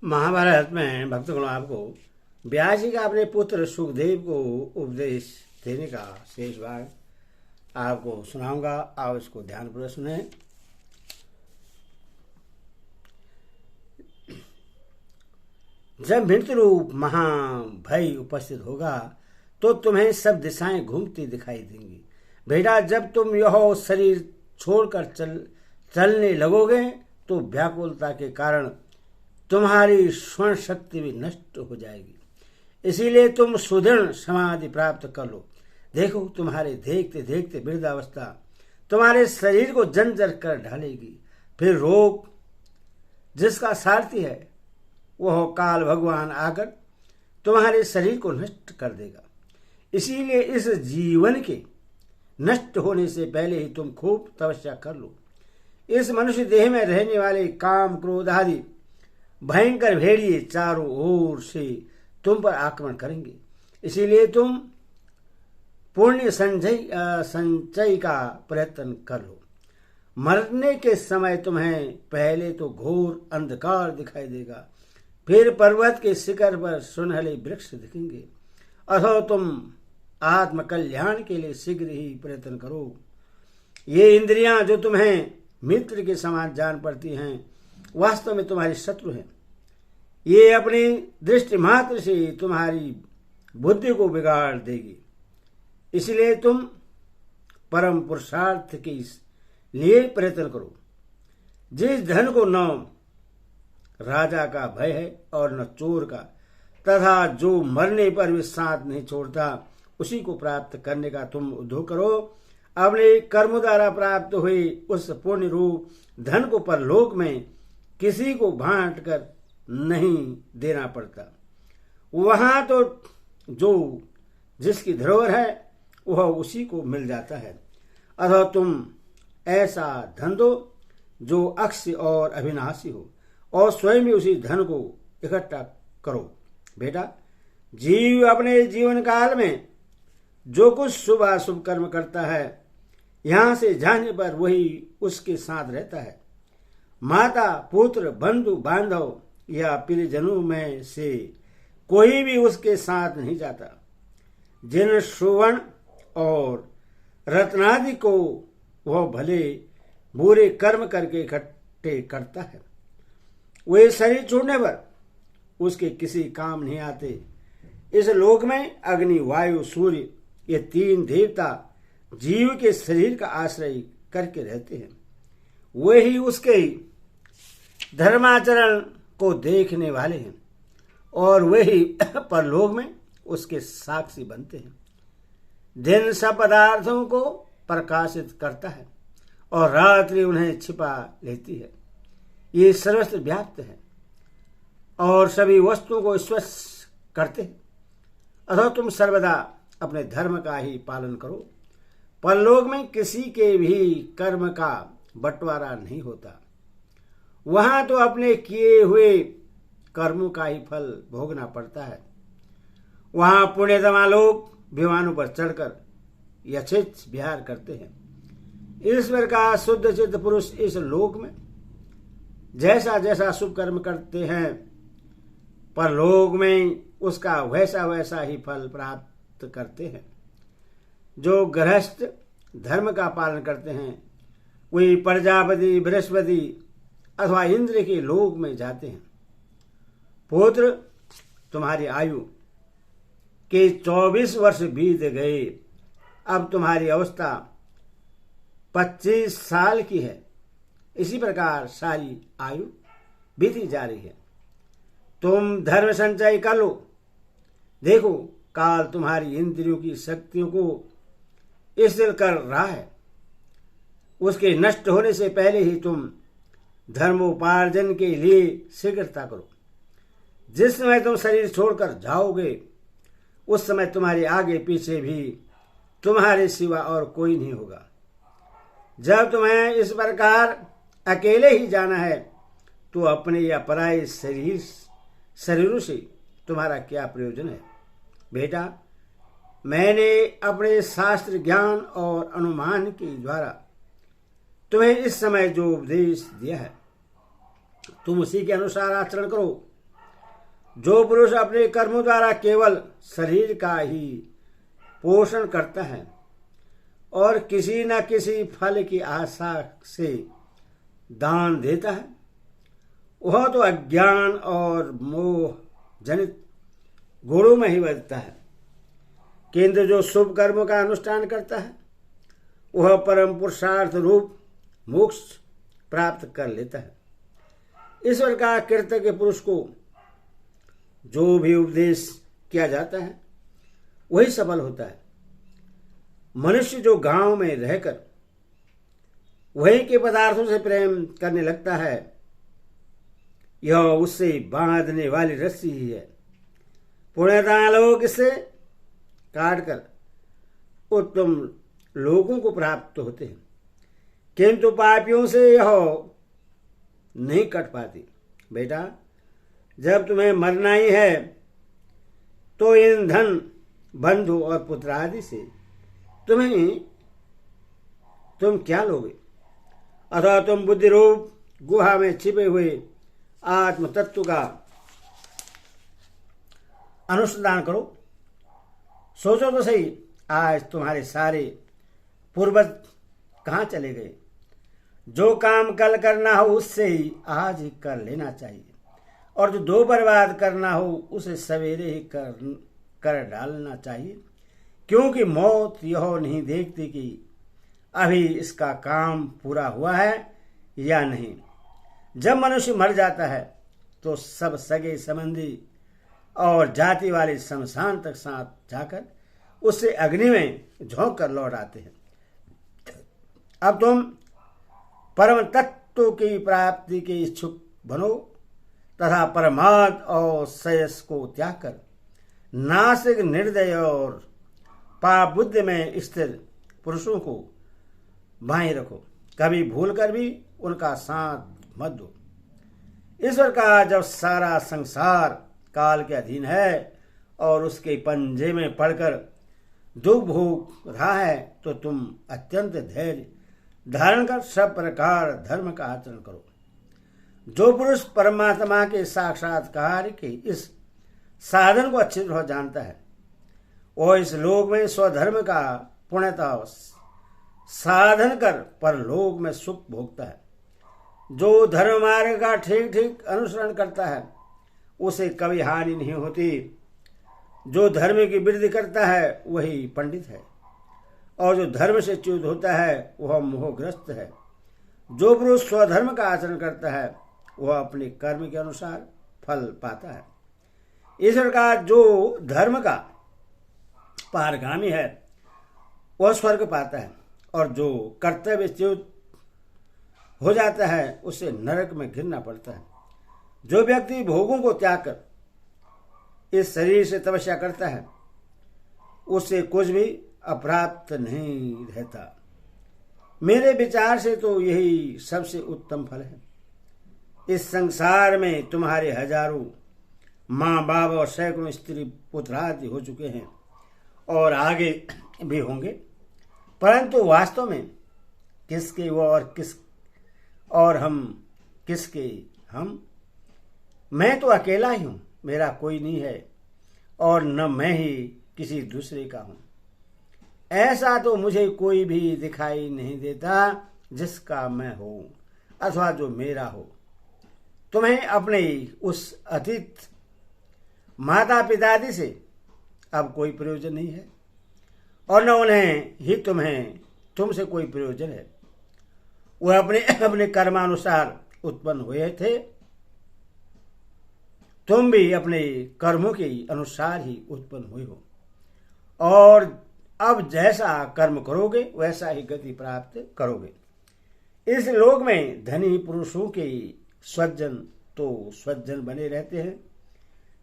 महाभारत में भक्तगण आपको व्यास जी का अपने पुत्र सुखदेव को उपदेश देने का शेष भाग आपको सुनाऊंगा। आप इसको ध्यानपूर्वक सुने। जब मृत्यु रूप महाभय उपस्थित होगा तो तुम्हें सब दिशाएं घूमती दिखाई देंगी। बेटा, जब तुम यह शरीर छोड़कर चलने लगोगे तो व्याकुलता के कारण तुम्हारी स्वर्ण शक्ति भी नष्ट हो जाएगी। इसीलिए तुम सुदृढ़ समाधि प्राप्त कर लो। देखो, तुम्हारे देखते देखते वृद्धावस्था तुम्हारे शरीर को जर्जर कर ढालेगी। फिर रोग जिसका सारथी है वह काल भगवान आकर तुम्हारे शरीर को नष्ट कर देगा। इसीलिए इस जीवन के नष्ट होने से पहले ही तुम खूब तपस्या कर लो। इस मनुष्य देह में रहने वाले काम क्रोध आदि भयंकर भेड़िए चारों ओर से तुम पर आक्रमण करेंगे। इसीलिए तुम पुण्य संचय का प्रयत्न कर लो। मरने के समय तुम्हें पहले तो घोर अंधकार दिखाई देगा, फिर पर्वत के शिखर पर सुनहले वृक्ष दिखेंगे। अथवा तुम आत्म कल्याण के लिए शीघ्र ही प्रयत्न करो। ये इंद्रियां जो तुम्हें मित्र के समान जान पड़ती हैं, वास्तव में तुम्हारी शत्रु हैं। ये अपनी दृष्टि मात्र से तुम्हारी बुद्धि को बिगाड़ देगी। इसलिए तुम परम पुरुषार्थ के लिए प्रयत्न करो। जिस धन को न राजा का भय है और न चोर का, तथा जो मरने पर भी साथ नहीं छोड़ता, उसी को प्राप्त करने का तुम उद्योग करो। अपने कर्म द्वारा प्राप्त हुए उस पुण्य रूप धन को परलोक में किसी को बांट कर नहीं देना पड़ता। वहां तो जो जिसकी धरोहर है वह उसी को मिल जाता है। अथवा तुम ऐसा धन दो जो अक्षय और अविनाशी हो और स्वयं भी उसी धन को इकट्ठा करो। बेटा, जीव अपने जीवन काल में जो कुछ शुभ अशुभ कर्म करता है, यहां से जाने पर वही उसके साथ रहता है। माता, पुत्र, बंधु बांधव या प्रियजनों में से कोई भी उसके साथ नहीं जाता। जिन सुवर्ण और रत्नादि को वह भले बुरे कर्म करके इकट्ठे करता है, वे शरीर छोड़ने पर उसके किसी काम नहीं आते। इस लोक में अग्नि, वायु, सूर्य ये तीन देवता जीव के शरीर का आश्रय करके रहते हैं। वही उसके धर्माचरण को देखने वाले हैं और वही परलोक में उसके साक्षी बनते हैं। दिन सब पदार्थों को प्रकाशित करता है और रात्रि उन्हें छिपा लेती है। ये सर्वत्र व्याप्त है और सभी वस्तुओं को स्पर्श करते हैं। अथवा तुम सर्वदा अपने धर्म का ही पालन करो। परलोक में किसी के भी कर्म का बंटवारा नहीं होता। वहां तो अपने किए हुए कर्मों का ही फल भोगना पड़ता है। वहां पुण्यतमा लोग विमानों पर चढ़कर यथेच्छ विहार करते हैं। ईश्वर का शुद्ध चित्त पुरुष इस लोक में जैसा जैसा शुभ कर्म करते हैं, परलोक में उसका वैसा वैसा ही फल प्राप्त करते हैं। जो गृहस्थ धर्म का पालन करते हैं, वे प्रजापति, बृहस्पति अथवा इंद्र के लोक में जाते हैं। पुत्र, तुम्हारी आयु के 24 वर्ष बीत गए। अब तुम्हारी अवस्था 25 साल की है। इसी प्रकार सारी आयु बीती जा रही है। तुम धर्म संचय कर लो। देखो, काल तुम्हारी इंद्रियों की शक्तियों को स्थिर कर रहा है। उसके नष्ट होने से पहले ही तुम धर्मोपार्जन के लिए शीघ्रता करो। जिस समय तुम शरीर छोड़कर जाओगे, उस समय तुम्हारे आगे पीछे भी तुम्हारे सिवा और कोई नहीं होगा। जब तुम्हें इस प्रकार अकेले ही जाना है, तो अपने या पराये शरीरों से तुम्हारा क्या प्रयोजन है। बेटा, मैंने अपने शास्त्र ज्ञान और अनुमान के द्वारा तुम्हें इस समय जो उपदेश दिया है, तुम उसी के अनुसार आचरण करो। जो पुरुष अपने कर्मों द्वारा केवल शरीर का ही पोषण करता है और किसी न किसी फल की आशा से दान देता है, वह तो अज्ञान और मोह जनित गुणों में ही बचता है। किंतु जो शुभ कर्मों का अनुष्ठान करता है वह परम पुरुषार्थ रूप मोक्ष प्राप्त कर लेता है। ईश्वर का कृतज्ञ पुरुष को जो भी उपदेश किया जाता है वही सफल होता है। मनुष्य जो गांव में रहकर वहीं के पदार्थों से प्रेम करने लगता है, यह उससे बांधने वाली रस्सी ही है। पुण्यदान लोग इसे काटकर उत्तम लोगों को प्राप्त होते हैं, किंतु पापियों से यह नहीं कट पाती। बेटा, जब तुम्हें मरना ही है तो इन धन, बंधु और पुत्र आदि से तुम क्या लोगे? अथवा तुम बुद्धि रूप गुहा में छिपे हुए आत्म तत्व का अनुसंधान करो। सोचो तो सही, आज तुम्हारे सारे पूर्वज कहाँ चले गए? जो काम कल करना हो उससे ही आज ही कर लेना चाहिए, और जो दोपहर बाद करना हो उसे सवेरे ही कर डालना चाहिए, क्योंकि मौत यह नहीं देखती कि अभी इसका काम पूरा हुआ है या नहीं। जब मनुष्य मर जाता है तो सब सगे संबंधी और जाति वाले शमशान तक साथ जाकर उससे अग्नि में झोंक कर लौट आते हैं। अब तुम परम तत्व की प्राप्ति के इच्छुक बनो तथा परमार्थ और श्रेयस को त्याग कर नासिक, निर्दय और पाप बुद्धि में स्थिर पुरुषों को बाएं रखो। कभी भूल कर भी उनका साथ मत दो। ईश्वर का जब सारा संसार काल के अधीन है और उसके पंजे में पड़कर दुख भोग रहा है, तो तुम अत्यंत धैर्य धारण कर सब प्रकार धर्म का आचरण करो। जो पुरुष परमात्मा के साक्षात्कार के इस साधन को अच्छी तरह जानता है, वो इस लोक में स्वधर्म का पुण्यता साधन कर परलोक में सुख भोगता है। जो धर्म मार्ग का ठीक ठीक अनुसरण करता है उसे कभी हानि नहीं होती। जो धर्म की वृद्धि करता है वही पंडित है, और जो धर्म से च्युत होता है वह मोहग्रस्त है। जो पुरुष स्वधर्म का आचरण करता है वह अपने कर्म के अनुसार फल पाता है। ईश्वर का जो धर्म का पारगामी है वह स्वर्ग पाता है, और जो कर्तव्य च्युत हो जाता है उसे नरक में गिरना पड़ता है। जो व्यक्ति भोगों को त्याग कर इस शरीर से तपस्या करता है उससे कुछ भी अप्राप्त नहीं रहता। मेरे विचार से तो यही सबसे उत्तम फल है। इस संसार में तुम्हारे हजारों माँ बाप और सैकड़ों स्त्री पुत्र आदि हो चुके हैं और आगे भी होंगे, परंतु वास्तव में किसके वो और हम किसके हम? मैं तो अकेला ही हूं, मेरा कोई नहीं है, और न मैं ही किसी दूसरे का हूं। ऐसा तो मुझे कोई भी दिखाई नहीं देता जिसका मैं हूं अथवा जो मेरा हो। तुम्हें अपने उस अतीत माता पितादि से अब कोई प्रयोजन नहीं है, और न उन्हें ही तुमसे कोई प्रयोजन है। वह अपने कर्मानुसार उत्पन्न हुए थे, तुम भी अपने कर्मों के अनुसार ही उत्पन्न हुए हो, और अब जैसा कर्म करोगे वैसा ही गति प्राप्त करोगे। इस लोक में धनी पुरुषों के स्वजन तो स्वजन बने रहते हैं,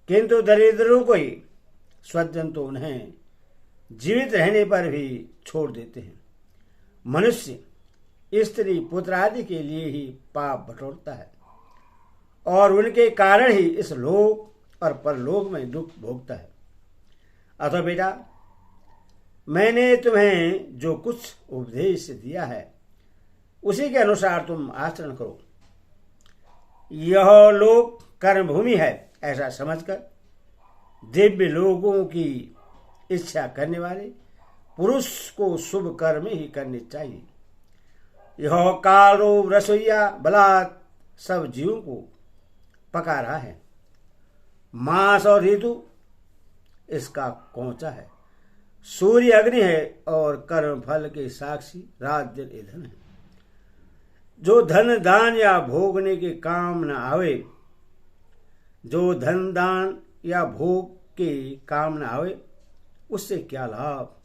किंतु दरिद्रों को ही स्वजन तो उन्हें जीवित रहने पर भी छोड़ देते हैं। मनुष्य स्त्री पुत्र आदि के लिए ही पाप बटोरता है, और उनके कारण ही इस लोक और परलोक में दुख भोगता है। अतः बेटा, मैंने तुम्हें जो कुछ उपदेश दिया है उसी के अनुसार तुम आचरण करो। यह लोक कर्म भूमि है, ऐसा समझकर दिव्य लोगों की इच्छा करने वाले पुरुष को शुभ कर्म ही करने चाहिए। यह कालो रसोईया बलात् सब जीवों को पका रहा है। मास और ऋतु इसका कोंचा है। सूर्य अग्नि है और कर्म फल के साक्षी रात दिन ईंधन है। जो धन दान या भोगने के काम न आवे, जो धन दान या भोग के काम न आवे, उससे क्या लाभ।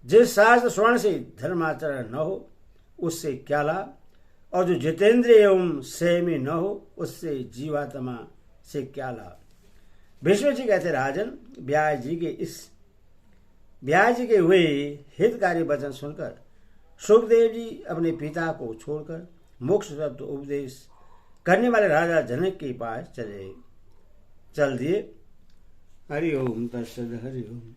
जिस शास्त्र स्वर्ण से धर्माचरण न हो, उससे क्या लाभ। और जो जितेंद्रिय एवं संयमी न हो, उससे जीवात्मा से क्या लाभ। भीष्म जी कहते राजन, व्यास जी के हुए हितकारी वचन सुनकर सुखदेव जी अपने पिता को छोड़कर मोक्ष तत्व उपदेश करने वाले राजा जनक के पास चल दिए। हरि ओम तत्सद। हरि ओम।